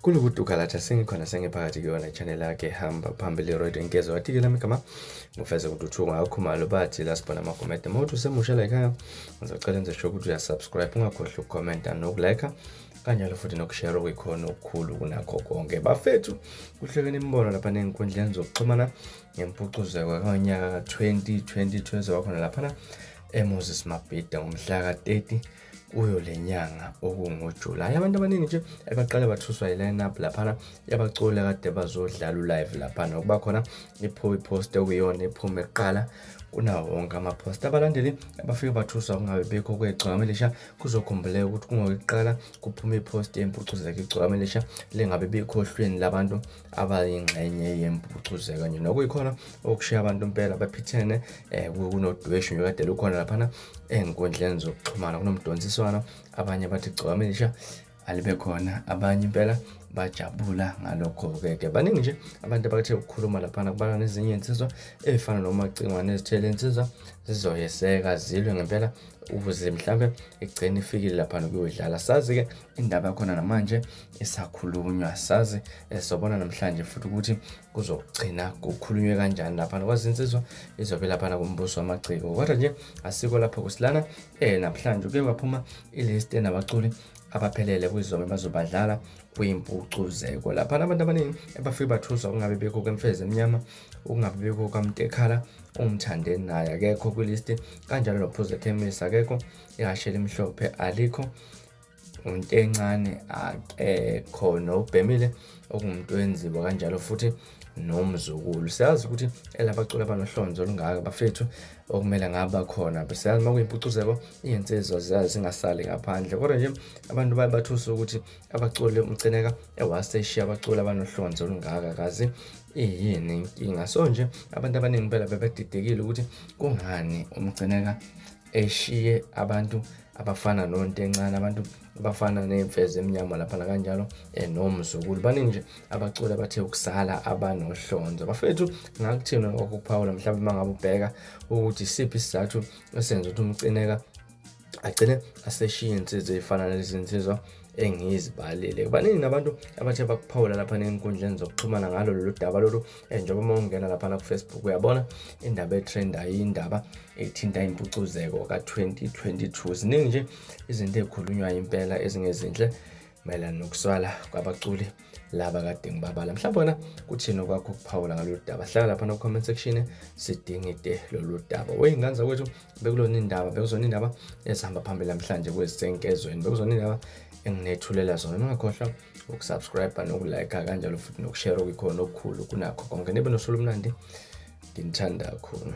Kuhlukene sengikhona sengiphakathi kuyona channel yakhe hamba phambili radio inkezo wathi lami igama Mfezi kuthuthuka ngakhumalo bathi la sibona ama-comment mawuthi usemusha la ekhaya ngizocela nje ukuthi uyasubscribe ungakhohlwa ukucomment nokulike kanjalo futhi nokushare okukhona okukhulu kunakho konke bafethu kuhlekene imibono lapha nenkundleni zokuxhumana ngempucuzeko kanyaka 2022 wakhona lapha Moses Mabhida ngomhla ka-30 kuyo lenyanga okungoJulayi. Abantu abaningi nje abaqale bathuswa i-lineup lapha yabaculi kade bazodlala live lapha nokuba khona ipost okuyona iphume eqala kunawo wonke ama-post abalandeli abafika bathuswa kungabe bekho kwegcwama elisha kuzokhumbuleka ukuthi kungokuqala kuphuma ipost yempucuzeko igcwama elisha lengabe bikhohlweni labantu abayingxenye yempucuzeko kanye nokuyikhona okushiya abantu impela baphithene kunodweshu nje kade lukhona lapha enkundleni zokuxhumana kunomdonsiswano abanye bathi igcwama elisha alibe khona abanye impela bajabula ngalokho-ke baningi nje abantu abakhethe ukukhuluma laphana kubala nezinye insizwa ezifana nomacingwane ezithele insizwa zizoyeseka zilwe ngempela ukuze mhlambe igcine ifikile lapha nokuyodlala. Sazi-ke indaba yakhona namanje isakhulunywa, sazi sobona namhlanje futhi ukuthi kuzogcina kukhulunywe kanjani lapha kwazi insizwa izobe lapha kumbuso wamaciko kodwa nje asiko lapho kusilana namhlanje kuke kwaphuma ilist enabaculi abaphelele kwizobe bazobadlala kwiMpucuzeko lapha abantu abaningi abafika bathuswa kungabe bekho kwemfezi emnyama ukungabe bekho kwaMtekhala umthandeni naye akekho kwilist kanjalo lophuze chemist akekho ihashela imhlophe alikho Ntencane akekho nobhemile okumuntu wenziwa kanjalo futhi noMzukulu. Siyazi ukuthi elabaculi abanohlonzo olungaka bafethu okumele ngaba khona besiyazi makuyimpucuzeko iyinsizwa ziyazi singasali ngaphandle kodwa nje abantu bayathusa ukuthi abaculi umcineka ewaseshiya abaculi abanohlonzo olungaka kazi yini inkinga. So nje abantu abaningi impela bebedidekile ukuthi kungani umcineka eshiye abantu abafana noNtencane abantu abafana neMfezi emnyama lapha kanjalo noMzukulu baningi nje abaculi abathe ukusala abanohlonzo bafethu ngakuthina okuphawula mhlawumbe mangabe ubheka ukuthi isiphi isizathu esenza ukuthi umcineka agcine aseshiya insizwa ezifana lezinsizwa engizibalile. Baningi nabantu abathe bakuphawula lapha nenkundleni zokuxhumana ngalo lolu daba lolu njengoba mawungena lapha ku Facebook uyabona indaba etrendayo indaba ethinta impucuzeko ka-2022 ziningi nje izinto ezikhulunywa impela ezingezinhle mayelana nokuswala kwabaculi laba kade ngibabala. Mhlawumbe bona kuthina kwakho ukuphawula ngalolu daba hlala lapha no comment section sidingide lolu daba weyinganza kwethu bekulona indaba bekuzona indaba ezihamba phambili namhlanje kwezisenkezweni bekuzona indaba enginethulela zona. Ungakhohlwa ukusubscribe nokulike kanjalo futhi nokushare okukhona okukhulu kunakho konke nibe nosuku omnandi nginithanda kakhulu.